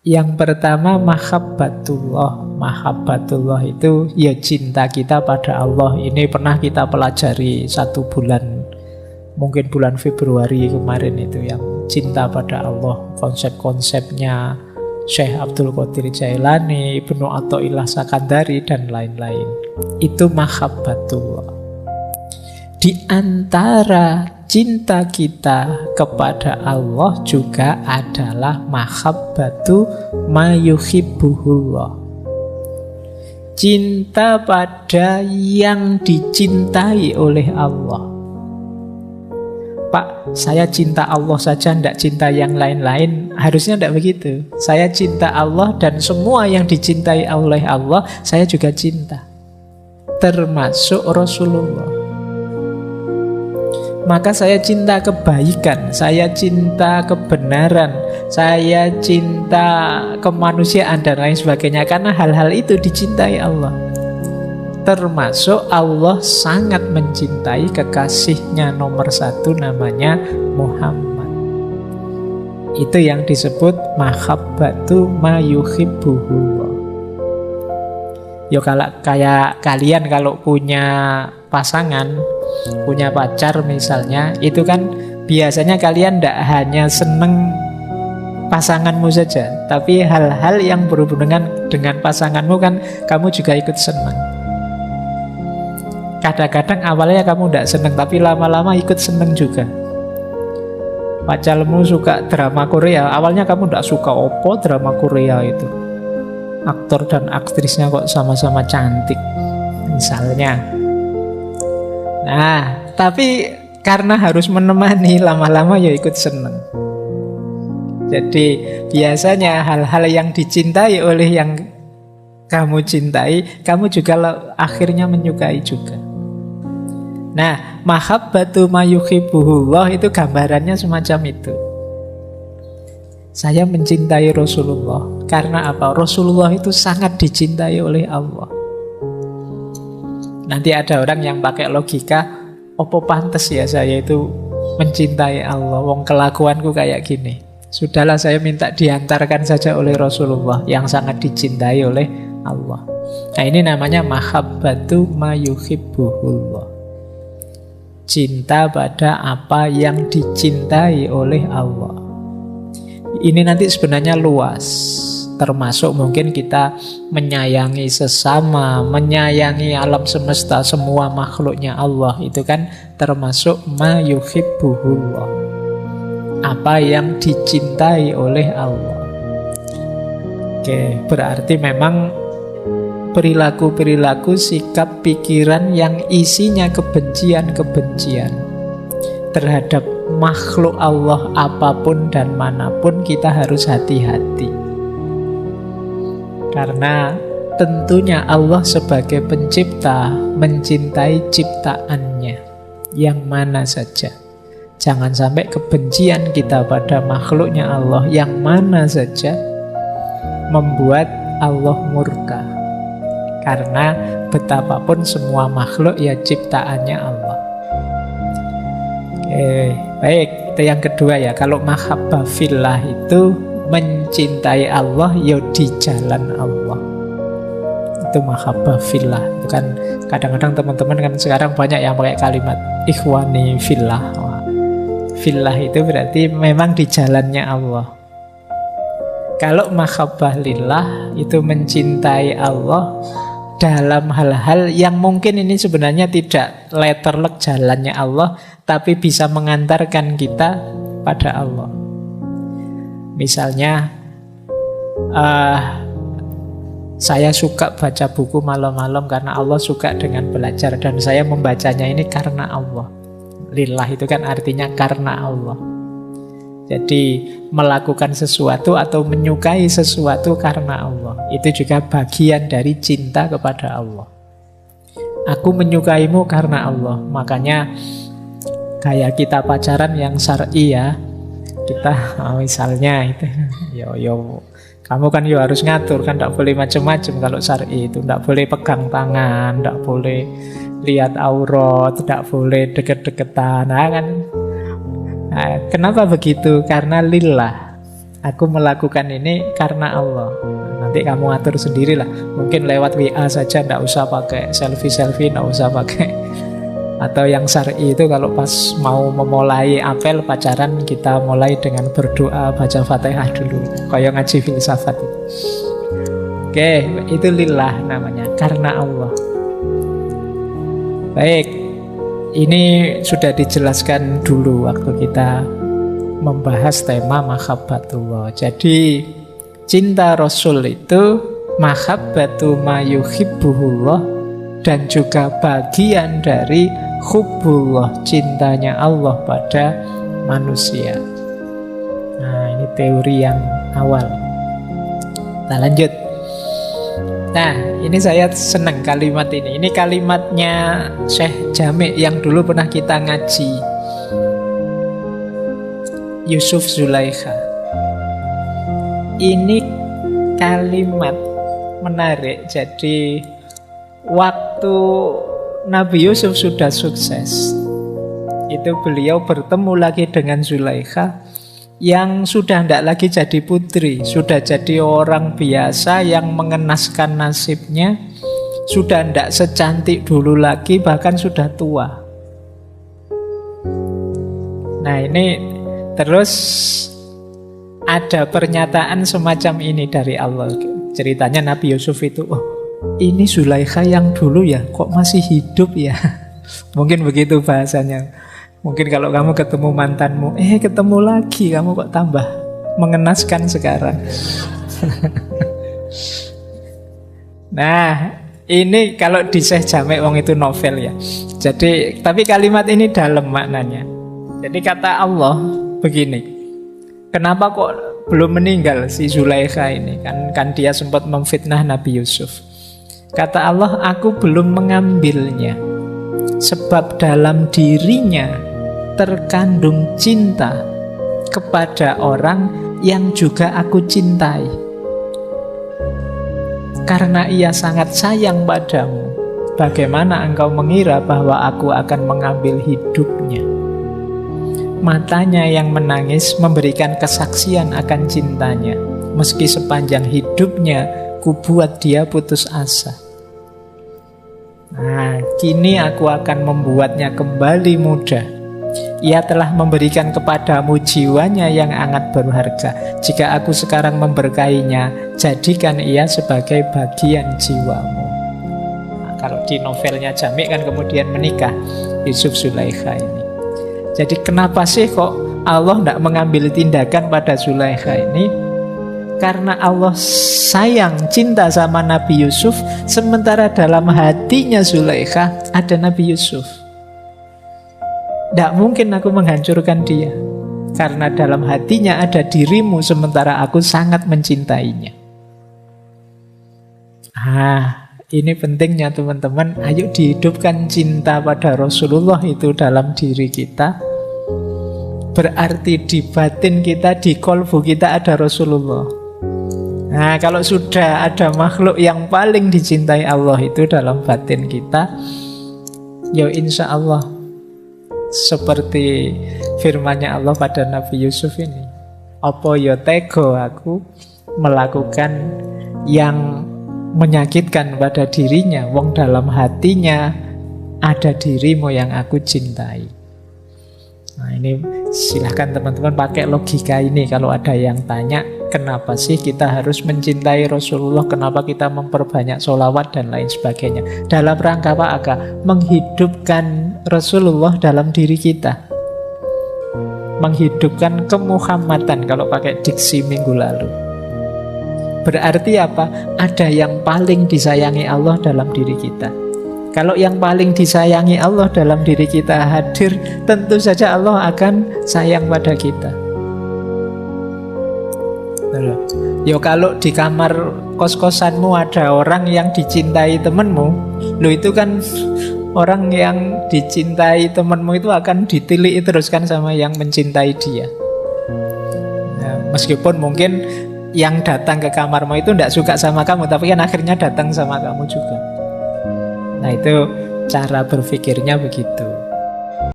Yang pertama mahabbatullah. Mahabbatullah itu ya cinta kita pada Allah. Ini pernah kita pelajari 1 bulan, mungkin bulan Februari kemarin itu, yang cinta pada Allah. Konsep-konsepnya Syekh Abdul Qadir Jailani, Ibnu Athaillah Sakandari, dan lain-lain. Itu mahabbatullah. Di antara cinta kita kepada Allah juga adalah mahabbatu mayuhibbuhullah. Cinta pada yang dicintai oleh Allah. Pak, saya cinta Allah saja, tidak cinta yang lain-lain. Harusnya tidak begitu. Saya cinta Allah dan semua yang dicintai oleh Allah, saya juga cinta. Termasuk Rasulullah. Maka saya cinta kebaikan, saya cinta kebenaran, saya cinta kemanusiaan dan lain sebagainya. Karena hal-hal itu dicintai Allah. Termasuk Allah sangat mencintai kekasihnya nomor 1, namanya Muhammad. Itu yang disebut mahabbatu mayuhibbuhullah. Yo, kalau kayak kalian kalau punya pasangan, punya pacar misalnya, itu kan biasanya kalian tidak hanya seneng pasanganmu saja, tapi hal-hal yang berhubungan dengan pasanganmu kan kamu juga ikut seneng. Kadang-kadang awalnya kamu tidak seneng, tapi lama-lama ikut seneng juga. Pacarmu suka drama Korea, awalnya kamu tidak suka opo drama Korea itu, aktor dan aktrisnya kok sama-sama cantik misalnya. Nah, tapi karena harus menemani, lama-lama ya ikut seneng. Jadi biasanya hal-hal yang dicintai oleh yang kamu cintai, kamu juga akhirnya menyukai juga. Nah, mahabbatu mayuhibbuhullah itu gambarannya semacam itu. Saya mencintai Rasulullah. Karena apa? Rasulullah itu sangat dicintai oleh Allah. Nanti ada orang yang pakai logika, opo pantes ya saya itu mencintai Allah, wong kelakuanku kayak gini. Sudahlah, saya minta diantarkan saja oleh Rasulullah yang sangat dicintai oleh Allah. Nah, ini namanya mahabbatu mayuhibbuhullah. Cinta pada apa yang dicintai oleh Allah. Ini nanti sebenarnya luas, termasuk mungkin kita menyayangi sesama, menyayangi alam semesta, semua makhluknya Allah. Itu kan termasuk ma yuhibbuhullah, apa yang dicintai oleh Allah. Oke, berarti memang perilaku-perilaku, sikap, pikiran yang isinya kebencian-kebencian terhadap makhluk Allah apapun dan manapun, kita harus hati-hati. Karena tentunya Allah sebagai pencipta mencintai ciptaannya yang mana saja. Jangan sampai kebencian kita pada makhluknya Allah yang mana saja membuat Allah murka. Karena betapapun semua makhluk ya ciptaannya Allah. Baik, itu yang kedua ya. Kalau mahabbah fillah itu mencintai Allah ya di jalan Allah. Itu mahabbah fillah. Itu kan kadang-kadang teman-teman kan sekarang banyak yang pakai kalimat ikhwani fillah. Fillah itu berarti memang di jalannya Allah. Kalau mahabbah lillah itu mencintai Allah dalam hal-hal yang mungkin ini sebenarnya tidak letterlek jalannya Allah, tapi bisa mengantarkan kita pada Allah. Misalnya saya suka baca buku malam-malam karena Allah suka dengan belajar, dan saya membacanya ini karena Allah. Lillah itu kan artinya karena Allah. Jadi melakukan sesuatu atau menyukai sesuatu karena Allah, itu juga bagian dari cinta kepada Allah. Aku menyukaimu karena Allah. Makanya kayak kita pacaran yang syar'i ya. Kita misalnya itu yo kamu kan harus ngatur kan, tidak boleh macam-macam. Kalau syar'i itu tidak boleh pegang tangan, tidak boleh lihat aurat, tidak boleh deket-deketan, kan? Nah, kenapa begitu? Karena lillah. Aku melakukan ini karena Allah. Nanti kamu atur sendirilah. Mungkin lewat WA saja, nggak usah pakai selfie-selfie, nggak usah pakai. Atau yang syar'i itu kalau pas mau memulai apel pacaran, kita mulai dengan berdoa, baca Fatihah dulu. Kayak ngaji filsafat itu. Oke, itu lillah namanya, karena Allah. Baik, ini sudah dijelaskan dulu waktu kita membahas tema mahabbatullah. Jadi cinta Rasul itu mahabbatu ma yuhibbuhullah, dan juga bagian dari hubbullah, cintanya Allah pada manusia. Nah, ini teori yang awal. Kita lanjut. Nah, ini saya senang kalimat ini. Ini kalimatnya Syekh Jami' yang dulu pernah kita ngaji. Yusuf Zulaikha. Ini kalimat menarik. Jadi waktu Nabi Yusuf sudah sukses, itu beliau bertemu lagi dengan Zulaikha yang sudah tidak lagi jadi putri, sudah jadi orang biasa yang mengenaskan nasibnya, sudah tidak secantik dulu lagi, bahkan sudah tua. Nah, ini terus ada pernyataan semacam ini dari Allah. Ceritanya Nabi Yusuf itu, oh, ini Zulaikha yang dulu ya, kok masih hidup ya? Mungkin begitu bahasanya. Mungkin kalau kamu ketemu mantanmu, ketemu lagi, kamu kok tambah mengenaskan sekarang. Nah, ini kalau di Syekh Jami' wong itu novel ya. Jadi, tapi kalimat ini dalam maknanya. Jadi kata Allah begini, kenapa kok belum meninggal si Zulaikha ini? Kan dia sempat memfitnah Nabi Yusuf. Kata Allah, aku belum mengambilnya, sebab dalam dirinya terkandung cinta kepada orang yang juga aku cintai. Karena ia sangat sayang padamu, bagaimana engkau mengira bahwa aku akan mengambil hidupnya? Matanya yang menangis memberikan kesaksian akan cintanya, meski sepanjang hidupnya kubuat dia putus asa. Nah, kini aku akan membuatnya kembali muda. Ia telah memberikan kepadamu jiwanya yang sangat berharga. Jika aku sekarang memberkainya, jadikan ia sebagai bagian jiwamu. Nah, kalau di novelnya Jami' kan kemudian menikah Yusuf Zulaikha ini. Jadi kenapa sih kok Allah tidak mengambil tindakan pada Zulaikha ini? Karena Allah sayang, cinta sama Nabi Yusuf, sementara dalam hatinya Zulaikha ada Nabi Yusuf. Tidak mungkin aku menghancurkan dia, karena dalam hatinya ada dirimu, sementara aku sangat mencintainya. Ini pentingnya teman-teman. Ayo dihidupkan cinta pada Rasulullah itu dalam diri kita. Berarti di batin kita, di kolbu kita ada Rasulullah. Nah, kalau sudah ada makhluk yang paling dicintai Allah itu dalam batin kita, ya insya Allah seperti firman-Nya Allah pada Nabi Yusuf ini, apa ya tego aku melakukan yang menyakitkan pada dirinya, wong dalam hatinya ada dirimu yang aku cintai. Nah, ini silahkan teman-teman pakai logika ini. Kalau ada yang tanya, kenapa sih kita harus mencintai Rasulullah, kenapa kita memperbanyak sholawat dan lain sebagainya, dalam rangka apa? Menghidupkan Rasulullah dalam diri kita, menghidupkan kemuhammadan kalau pakai diksi minggu lalu. Berarti apa? Ada yang paling disayangi Allah dalam diri kita. Kalau yang paling disayangi Allah dalam diri kita hadir, tentu saja Allah akan sayang pada kita. Yo, kalau di kamar kos-kosanmu ada orang yang dicintai temanmu, lo itu kan orang yang dicintai temanmu itu akan ditilik terus kan sama yang mencintai dia. Nah, meskipun mungkin yang datang ke kamarmu itu tidak suka sama kamu, tapi kan akhirnya datang sama kamu juga. Nah, itu cara berpikirnya begitu.